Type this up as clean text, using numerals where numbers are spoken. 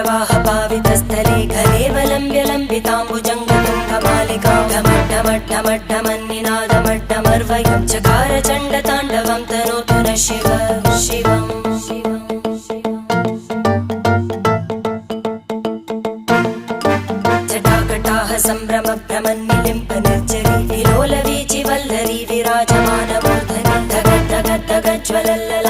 जटाटवीगलज्जलप्रवाहपावितस्थले घलेवलम्ब्य लम्बिताम्बुजङ्गतुङ्गमालिकां ढमड्ढमड्ढमड्ढमन्निनादमड्ढमर्वयं चकार चण्डताण्डवं तनोतु नः शिव शिवम् जटाकटाह सम्भ्रमभ्रमन्निलिम्प निर्जरी विलोलवीचिवल्लरी विराजमानमूर्धनि धगद्धगद्धगज्ज्वलल्ल